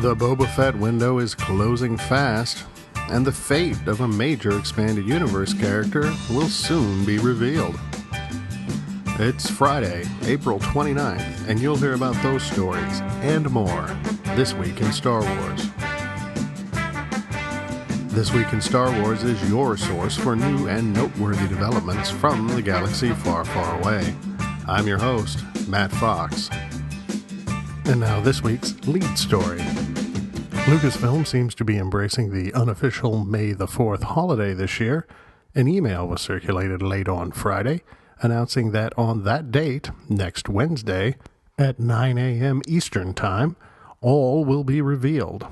The Boba Fett window is closing fast, and the fate of a major expanded universe character will soon be revealed. It's Friday, April 29th, and you'll hear about those stories and more this week in Star Wars. This Week in Star Wars is your source for new and noteworthy developments from the galaxy far, far away. I'm your host, Matt Fox. And now this week's lead story. Lucasfilm seems to be embracing the unofficial May the 4th holiday this year. An email was circulated late on Friday, announcing that on that date, next Wednesday, at 9 a.m. Eastern Time, all will be revealed.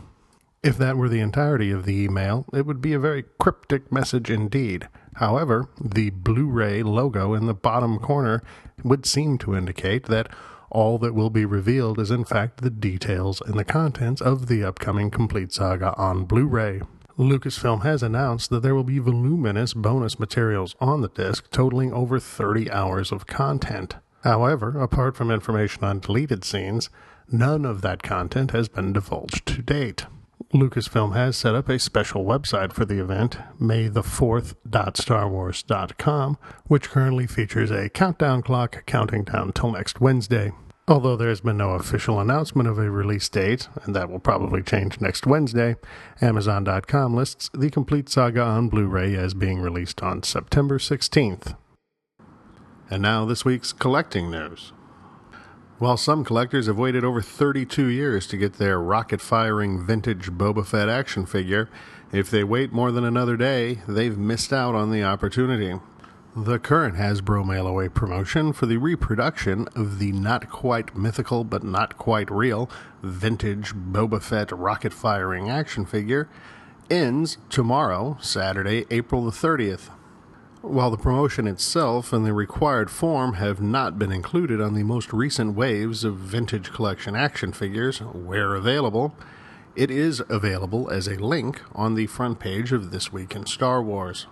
If that were the entirety of the email, it would be a very cryptic message indeed. However, the Blu-ray logo in the bottom corner would seem to indicate that all that will be revealed is in fact the details and the contents of the upcoming complete saga on Blu-ray. Lucasfilm has announced that there will be voluminous bonus materials on the disc totaling over 30 hours of content. However, apart from information on deleted scenes, none of that content has been divulged to date. Lucasfilm has set up a special website for the event, maythe4th.starwars.com, which currently features a countdown clock counting down till next Wednesday. Although there has been no official announcement of a release date, and that will probably change next Wednesday, Amazon.com lists the complete saga on Blu-ray as being released on September 16th. And now this week's collecting news. While some collectors have waited over 32 years to get their rocket-firing vintage Boba Fett action figure, if they wait more than another day, they've missed out on the opportunity. The current Hasbro mail-away promotion for the reproduction of the not-quite mythical but not-quite real vintage Boba Fett rocket-firing action figure ends tomorrow, Saturday, April the 30th. While the promotion itself and the required form have not been included on the most recent waves of vintage collection action figures, where available, it is available as a link on the front page of This Week in Star Wars.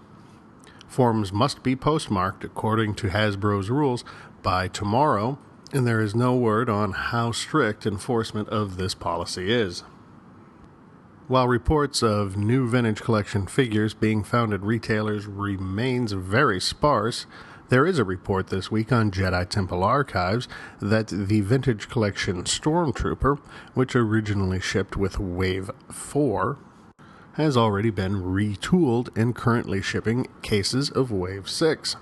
Forms must be postmarked according to Hasbro's rules by tomorrow, and there is no word on how strict enforcement of this policy is. While reports of new vintage collection figures being found at retailers remains very sparse, there is a report this week on Jedi Temple Archives that the vintage collection Stormtrooper, which originally shipped with Wave 4, has already been retooled and currently shipping cases of Wave 6.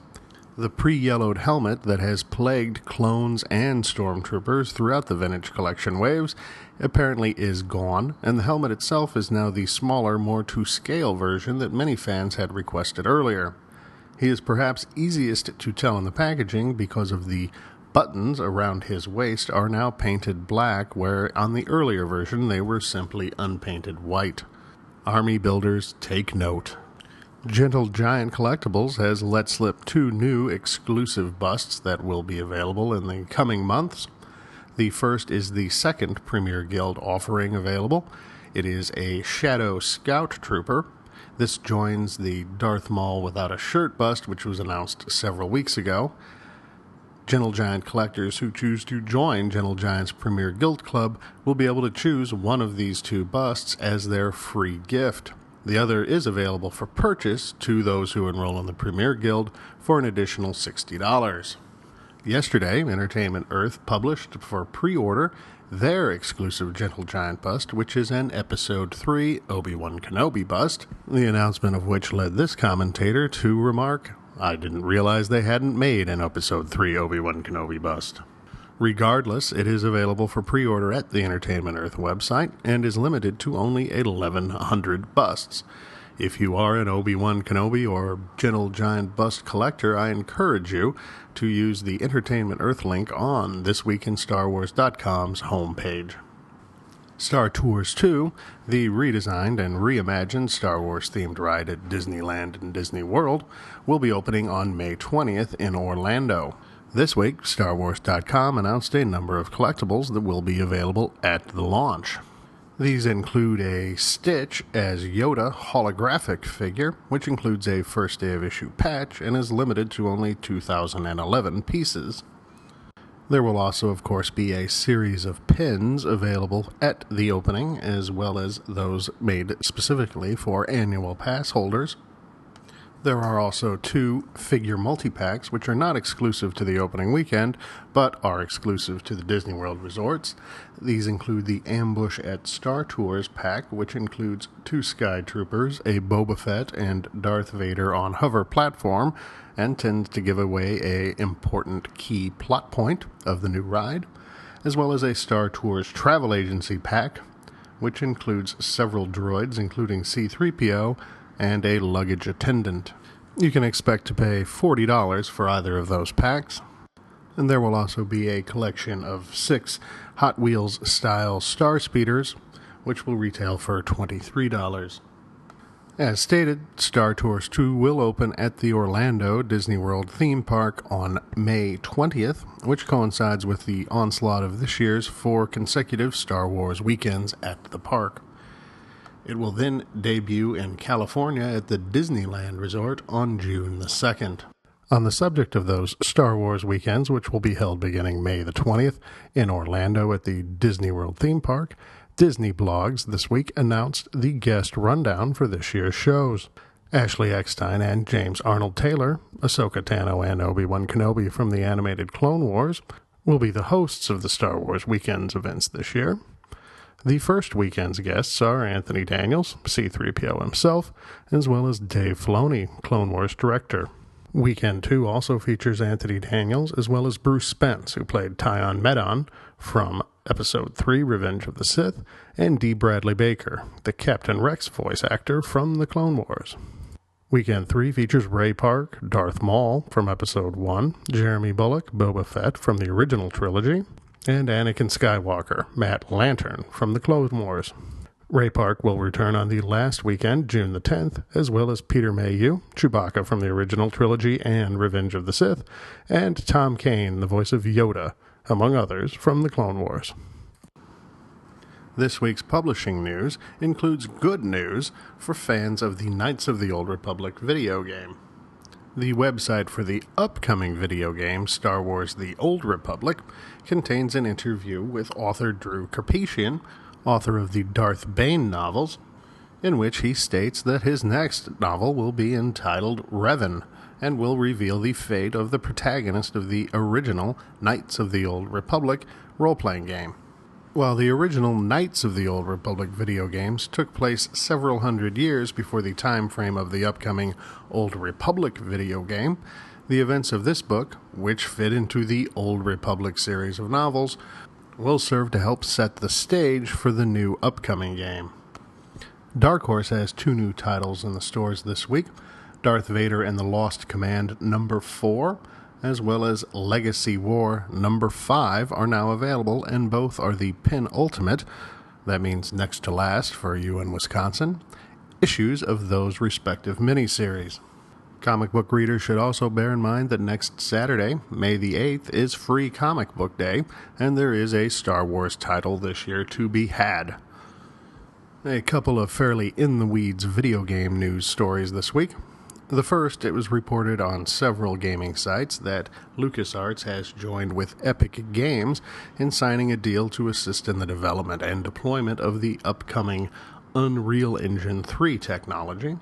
The pre-yellowed helmet that has plagued clones and stormtroopers throughout the vintage collection waves apparently is gone, and the helmet itself is now the smaller, more to-scale version that many fans had requested earlier. He is perhaps easiest to tell in the packaging because of the buttons around his waist are now painted black, where on the earlier version they were simply unpainted white. Army builders, take note. Gentle Giant Collectibles has let slip 2 new exclusive busts that will be available in the coming months. The first is the second Premier Guild offering available. It is a Shadow Scout Trooper. This joins the Darth Maul without a shirt bust, which was announced several weeks ago. Gentle Giant collectors who choose to join Gentle Giant's Premier Guild Club will be able to choose one of these 2 busts as their free gift. The other is available for purchase to those who enroll in the Premier Guild for an additional $60. Yesterday, Entertainment Earth published for pre-order their exclusive Gentle Giant bust, which is an Episode 3 Obi-Wan Kenobi bust, the announcement of which led this commentator to remark, "I didn't realize they hadn't made an Episode 3 Obi-Wan Kenobi bust." Regardless, it is available for pre-order at the Entertainment Earth website and is limited to only 1,100 busts. If you are an Obi-Wan Kenobi or Gentle Giant bust collector, I encourage you to use the Entertainment Earth link on thisweekinstarwars.com's homepage. Star Tours 2, the redesigned and reimagined Star Wars-themed ride at Disneyland and Disney World, will be opening on May 20th in Orlando. This week, StarWars.com announced a number of collectibles that will be available at the launch. These include a Stitch as Yoda holographic figure, which includes a first day of issue patch and is limited to only 2,011 pieces. There will also, of course, be a series of pins available at the opening, as well as those made specifically for annual pass holders. There are also 2 figure multi-packs, which are not exclusive to the opening weekend, but are exclusive to the Disney World resorts. These include the Ambush at Star Tours pack, which includes 2 Sky Troopers, a Boba Fett, and Darth Vader on hover platform, and tends to give away an important key plot point of the new ride, as well as a Star Tours travel agency pack, which includes several droids, including C-3PO, and a luggage attendant. You can expect to pay $40 for either of those packs. And there will also be a collection of 6 Hot Wheels style Star Speeders, which will retail for $23. As stated, Star Tours 2 will open at the Orlando Disney World theme park on May 20th, which coincides with the onslaught of this year's 4 consecutive Star Wars weekends at the park. It will then debut in California at the Disneyland Resort on June the 2nd. On the subject of those Star Wars weekends, which will be held beginning May the 20th in Orlando at the Disney World theme park, Disney Blogs this week announced the guest rundown for this year's shows. Ashley Eckstein and James Arnold Taylor, Ahsoka Tano and Obi-Wan Kenobi from the animated Clone Wars, will be the hosts of the Star Wars Weekends events this year. The first weekend's guests are Anthony Daniels, C-3PO himself, as well as Dave Filoni, Clone Wars director. Weekend 2 also features Anthony Daniels, as well as Bruce Spence, who played Tyon Medon from Episode 3, Revenge of the Sith, and D. Bradley Baker, the Captain Rex voice actor from the Clone Wars. Weekend 3 features Ray Park, Darth Maul from Episode 1, Jeremy Bulloch, Boba Fett from the original trilogy, and Anakin Skywalker, Matt Lantern, from the Clone Wars. Ray Park will return on the last weekend, June the 10th, as well as Peter Mayhew, Chewbacca from the original trilogy and Revenge of the Sith, and Tom Kane, the voice of Yoda, among others, from the Clone Wars. This week's publishing news includes good news for fans of the Knights of the Old Republic video game. The website for the upcoming video game, Star Wars The Old Republic, contains an interview with author Drew Karpyshyn, author of the Darth Bane novels, in which he states that his next novel will be entitled Revan, and will reveal the fate of the protagonist of the original Knights of the Old Republic role-playing game. While the original Knights of the Old Republic video games took place several hundred years before the time frame of the upcoming Old Republic video game, the events of this book, which fit into the Old Republic series of novels, will serve to help set the stage for the new upcoming game. Dark Horse has 2 new titles in the stores this week, Darth Vader and the Lost Command number 4, as well as Legacy War number 5 are now available, and both are the penultimate, that means next to last for you in Wisconsin, issues of those respective miniseries. Comic book readers should also bear in mind that next Saturday, May the 8th, is Free Comic Book Day, and there is a Star Wars title this year to be had. A couple of fairly in-the-weeds video game news stories this week. The first, it was reported on several gaming sites that LucasArts has joined with Epic Games in signing a deal to assist in the development and deployment of the upcoming Unreal Engine 3 technology.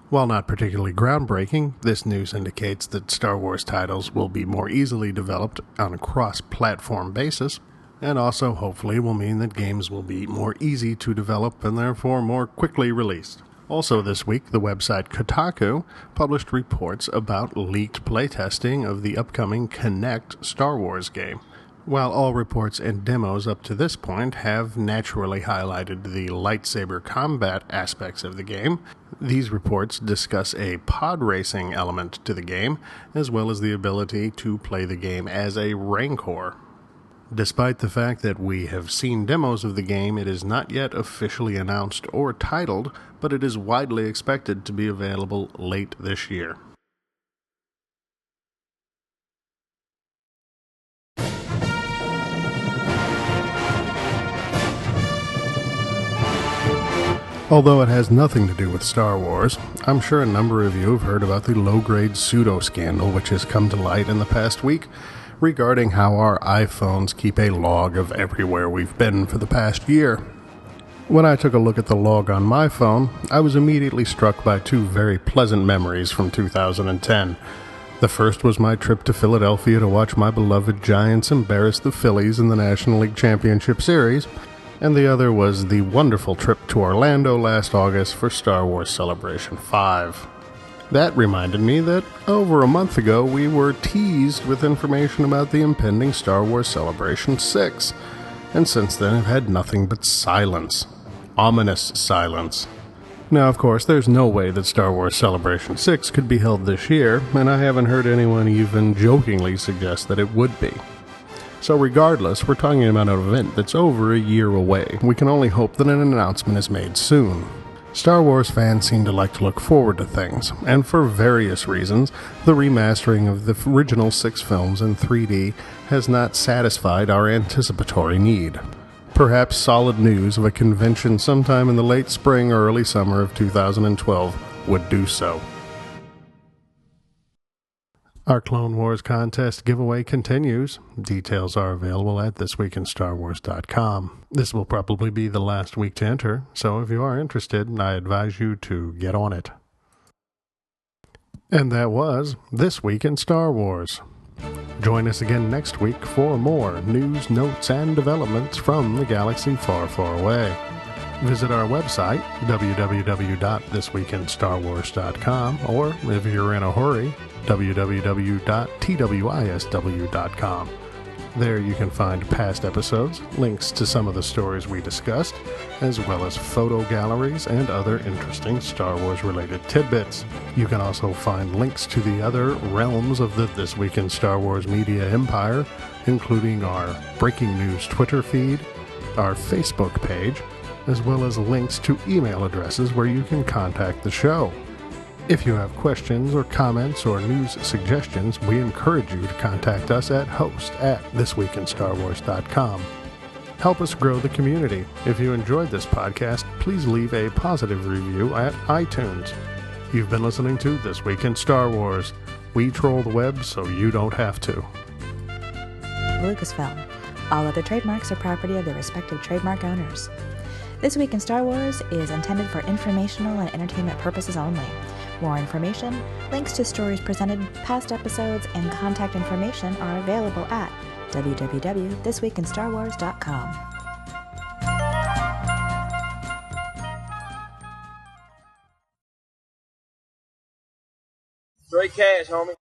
While not particularly groundbreaking, this news indicates that Star Wars titles will be more easily developed on a cross-platform basis, and also hopefully will mean that games will be more easy to develop and therefore more quickly released. Also this week, the website Kotaku published reports about leaked playtesting of the upcoming Kinect Star Wars game. While all reports and demos up to this point have naturally highlighted the lightsaber combat aspects of the game, these reports discuss a pod racing element to the game, as well as the ability to play the game as a Rancor. Despite the fact that we have seen demos of the game, it is not yet officially announced or titled, but it is widely expected to be available late this year. Although it has nothing to do with Star Wars, I'm sure a number of you have heard about the low-grade pseudo-scandal which has come to light in the past week regarding how our iPhones keep a log of everywhere we've been for the past year. When I took a look at the log on my phone, I was immediately struck by two very pleasant memories from 2010. The first was my trip to Philadelphia to watch my beloved Giants embarrass the Phillies in the National League Championship Series, and the other was the wonderful trip to Orlando last August for Star Wars Celebration 5. That reminded me that over a month ago we were teased with information about the impending Star Wars Celebration 6, and since then have had nothing but silence. Ominous silence. Now, of course, there's no way that Star Wars Celebration 6 could be held this year, and I haven't heard anyone even jokingly suggest that it would be. So regardless, we're talking about an event that's over a year away. We can only hope that an announcement is made soon. Star Wars fans seem to like to look forward to things, and for various reasons, the remastering of the original 6 films in 3D has not satisfied our anticipatory need. Perhaps solid news of a convention sometime in the late spring or early summer of 2012 would do so. Our Clone Wars contest giveaway continues. Details are available at thisweekinstarwars.com. This will probably be the last week to enter, so if you are interested, I advise you to get on it. And that was This Week in Star Wars. Join us again next week for more news, notes, and developments from the galaxy far, far away. Visit our website, www.thisweekinstarwars.com, or if you're in a hurry, www.twisw.com. There you can find past episodes, links to some of the stories we discussed, as well as photo galleries and other interesting Star Wars-related tidbits. You can also find links to the other realms of the This Week in Star Wars media empire, including our breaking news Twitter feed, our Facebook page, as well as links to email addresses where you can contact the show. If you have questions or comments or news suggestions, we encourage you to contact us at host@thisweekinstarwars.com. Help us grow the community. If you enjoyed this podcast, please leave a positive review at iTunes. You've been listening to This Week in Star Wars. We troll the web so you don't have to. Lucasfilm. All other trademarks are property of their respective trademark owners. This Week in Star Wars is intended for informational and entertainment purposes only. More information, links to stories presented, past episodes, and contact information are available at www.thisweekinstarwars.com. Straight cash, homie.